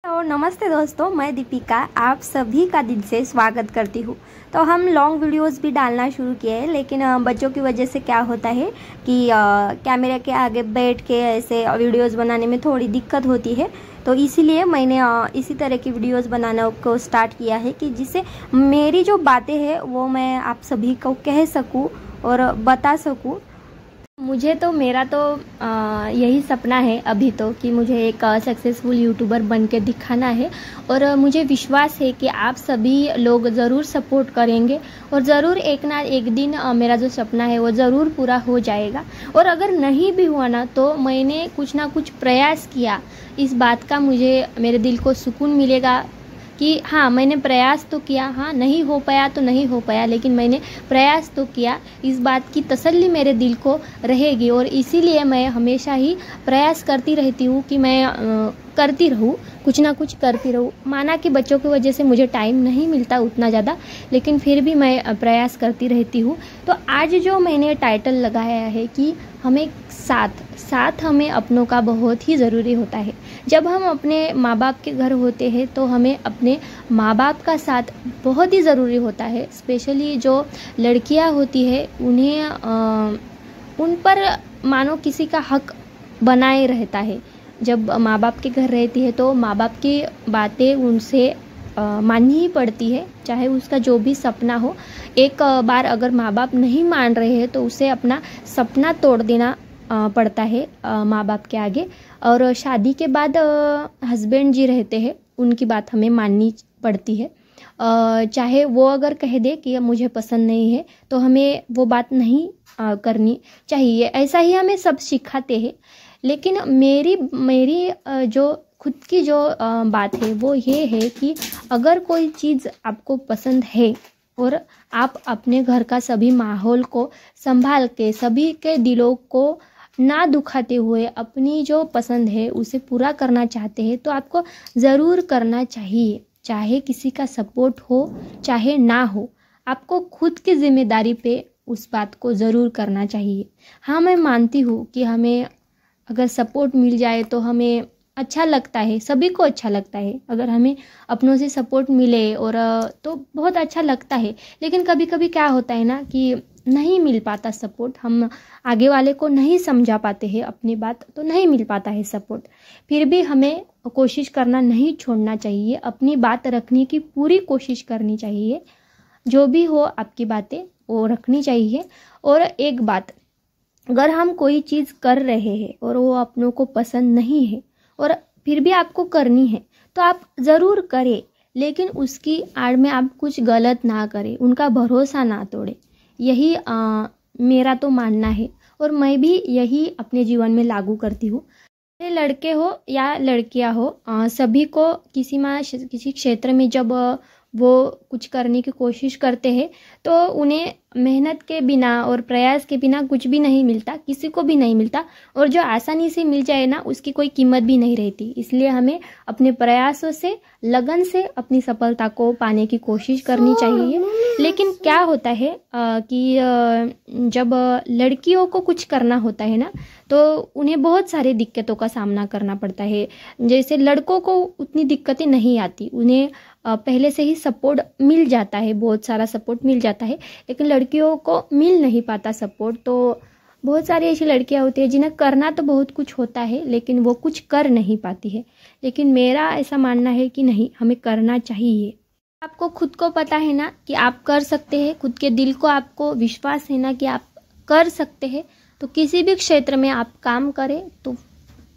तो नमस्ते दोस्तों, मैं दीपिका आप सभी का दिल से स्वागत करती हूँ। तो हम लॉन्ग वीडियोस भी डालना शुरू किए हैं, लेकिन बच्चों की वजह से क्या होता है कि कैमरे के आगे बैठ के ऐसे वीडियोस बनाने में थोड़ी दिक्कत होती है। तो इसीलिए मैंने इसी तरह की वीडियोस बनाना को स्टार्ट किया है कि जिससे मेरी जो बातें हैं वो मैं आप सभी को कह सकूँ और बता सकूँ। मुझे तो मेरा तो यही सपना है अभी तो कि मुझे एक सक्सेसफुल यूट्यूबर बन के दिखाना है, और मुझे विश्वास है कि आप सभी लोग ज़रूर सपोर्ट करेंगे और ज़रूर एक ना एक दिन मेरा जो सपना है वो ज़रूर पूरा हो जाएगा। और अगर नहीं भी हुआ ना तो मैंने कुछ ना कुछ प्रयास किया, इस बात का मुझे मेरे दिल को सुकून मिलेगा कि हाँ मैंने प्रयास तो किया। हाँ नहीं हो पाया तो नहीं हो पाया, लेकिन मैंने प्रयास तो किया, इस बात की तसल्ली मेरे दिल को रहेगी। और इसीलिए मैं हमेशा ही प्रयास करती रहती हूँ कि मैं करती रहूँ, कुछ ना कुछ करती रहूँ। माना कि बच्चों की वजह से मुझे टाइम नहीं मिलता उतना ज़्यादा, लेकिन फिर भी मैं प्रयास करती रहती हूँ। तो आज जो मैंने टाइटल लगाया है कि हमें साथ हमें अपनों का बहुत ही ज़रूरी होता है। जब हम अपने माँ बाप के घर होते हैं तो हमें अपने माँ बाप का साथ बहुत ही ज़रूरी होता है। स्पेशली जो लड़कियां होती है उन्हें उन पर मानो किसी का हक बनाए रहता है। जब माँ बाप के घर रहती है तो माँ बाप की बातें उनसे माननी ही पड़ती है, चाहे उसका जो भी सपना हो। एक बार अगर माँ बाप नहीं मान रहे हैं तो उसे अपना सपना तोड़ देना पड़ता है माँ बाप के आगे। और शादी के बाद हस्बैंड जी रहते हैं, उनकी बात हमें माननी पड़ती है। चाहे वो अगर कह दे कि मुझे पसंद नहीं है तो हमें वो बात नहीं करनी चाहिए। ऐसा ही हमें सब सिखाते हैं। लेकिन मेरी जो खुद की जो बात है वो ये है कि अगर कोई चीज़ आपको पसंद है और आप अपने घर का सभी माहौल को संभाल के सभी के दिलों को ना दुखाते हुए अपनी जो पसंद है उसे पूरा करना चाहते हैं तो आपको ज़रूर करना चाहिए। चाहे किसी का सपोर्ट हो चाहे ना हो, आपको खुद की जिम्मेदारी पे उस बात को ज़रूर करना चाहिए। हाँ, मैं मानती हूँ कि हमें अगर सपोर्ट मिल जाए तो हमें अच्छा लगता है, सभी को अच्छा लगता है। अगर हमें अपनों से सपोर्ट मिले और तो बहुत अच्छा लगता है। लेकिन कभी कभी क्या होता है ना कि नहीं मिल पाता सपोर्ट, हम आगे वाले को नहीं समझा पाते हैं अपनी बात, तो नहीं मिल पाता है सपोर्ट। फिर भी हमें कोशिश करना नहीं छोड़ना चाहिए, अपनी बात रखने की पूरी कोशिश करनी चाहिए। जो भी हो आपकी बातें वो रखनी चाहिए। और एक बात, अगर हम कोई चीज़ कर रहे हैं और वो अपनों को पसंद नहीं है और फिर भी आपको करनी है तो आप ज़रूर करें, लेकिन उसकी आड़ में आप कुछ गलत ना करें, उनका भरोसा ना तोड़ें। यही मेरा तो मानना है और मैं भी यही अपने जीवन में लागू करती हूँ। लड़के हो या लड़कियां हो, सभी को किसी क्षेत्र में जब वो कुछ करने की कोशिश करते हैं तो उन्हें मेहनत के बिना और प्रयास के बिना कुछ भी नहीं मिलता, किसी को भी नहीं मिलता। और जो आसानी से मिल जाए ना उसकी कोई कीमत भी नहीं रहती। इसलिए हमें अपने प्रयासों से, लगन से अपनी सफलता को पाने की कोशिश करनी चाहिए। लेकिन क्या होता है कि जब लड़कियों को कुछ करना होता है ना तो उन्हें बहुत सारे दिक्कतों का सामना करना पड़ता है। जैसे लड़कों को उतनी दिक्कतें नहीं आती, उन्हें पहले से ही सपोर्ट मिल जाता है, बहुत सारा सपोर्ट मिल जाता है। लेकिन लड़कियों को मिल नहीं पाता सपोर्ट। तो बहुत सारी ऐसी लड़कियां होती है जिन्हें करना तो बहुत कुछ होता है लेकिन वो कुछ कर नहीं पाती है। लेकिन मेरा ऐसा मानना है कि नहीं, हमें करना चाहिए। आपको खुद को पता है ना कि आप कर सकते हैं, खुद के दिल को आपको विश्वास है ना कि आप कर सकते हैं, तो किसी भी क्षेत्र में आप काम करें तो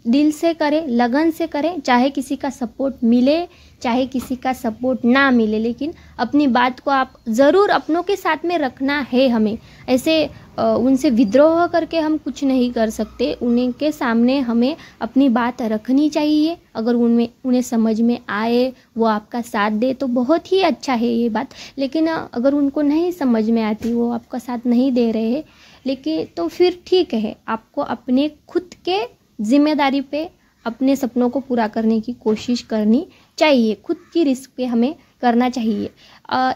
दिल से करें, लगन से करें। चाहे किसी का सपोर्ट मिले चाहे किसी का सपोर्ट ना मिले, लेकिन अपनी बात को आप ज़रूर अपनों के साथ में रखना है। हमें ऐसे उनसे विद्रोह करके हम कुछ नहीं कर सकते। उनके सामने हमें अपनी बात रखनी चाहिए। अगर उन्हें समझ में आए, वो आपका साथ दे तो बहुत ही अच्छा है ये बात। लेकिन अगर उनको नहीं समझ में आती, वो आपका साथ नहीं दे रहे हैं, लेकिन तो फिर ठीक है, आपको अपने खुद के जिम्मेदारी पे अपने सपनों को पूरा करने की कोशिश करनी चाहिए। खुद की रिस्क पे हमें करना चाहिए।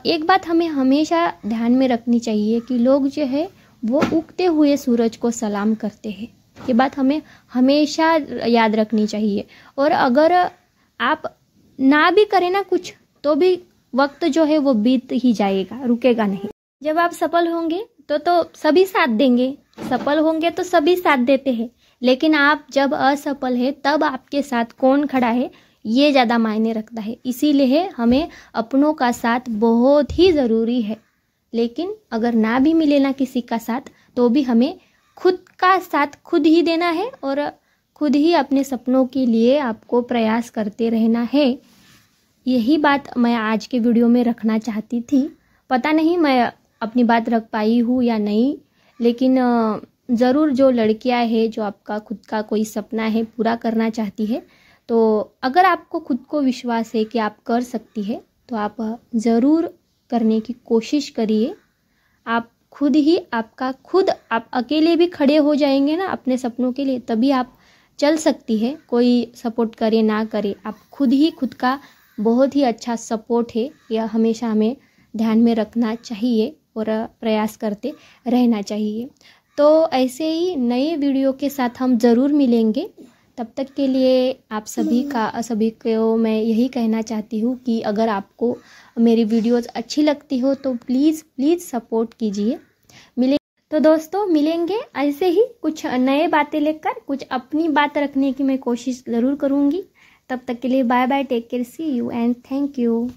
एक बात हमें हमेशा ध्यान में रखनी चाहिए कि लोग जो है वो उगते हुए सूरज को सलाम करते हैं। ये बात हमें हमेशा याद रखनी चाहिए। और अगर आप ना भी करें ना कुछ तो भी वक्त जो है वो बीत ही जाएगा, रुकेगा नहीं। जब आप सफल होंगे तो सभी साथ देंगे, सफल होंगे तो सभी साथ देते हैं, लेकिन आप जब असफल है तब आपके साथ कौन खड़ा है ये ज़्यादा मायने रखता है। इसीलिए हमें अपनों का साथ बहुत ही ज़रूरी है। लेकिन अगर ना भी मिले ना किसी का साथ तो भी हमें खुद का साथ खुद ही देना है और खुद ही अपने सपनों के लिए आपको प्रयास करते रहना है। यही बात मैं आज के वीडियो में रखना चाहती थी। पता नहीं मैं अपनी बात रख पाई हूँ या नहीं, लेकिन ज़रूर जो लड़कियां हैं जो आपका खुद का कोई सपना है पूरा करना चाहती है, तो अगर आपको खुद को विश्वास है कि आप कर सकती है तो आप ज़रूर करने की कोशिश करिए। आप खुद ही आप अकेले भी खड़े हो जाएंगे ना अपने सपनों के लिए, तभी आप चल सकती है। कोई सपोर्ट करे ना करे, आप खुद ही खुद का बहुत ही अच्छा सपोर्ट है, यह हमेशा हमें ध्यान में रखना चाहिए और प्रयास करते रहना चाहिए। तो ऐसे ही नए वीडियो के साथ हम ज़रूर मिलेंगे। तब तक के लिए आप सभी को मैं यही कहना चाहती हूँ कि अगर आपको मेरी वीडियोज़ अच्छी लगती हो तो प्लीज़ सपोर्ट कीजिए। तो दोस्तों मिलेंगे ऐसे ही कुछ नए बातें लेकर, कुछ अपनी बात रखने की मैं कोशिश ज़रूर करूँगी। तब तक के लिए bye bye, take care, see you and thank you.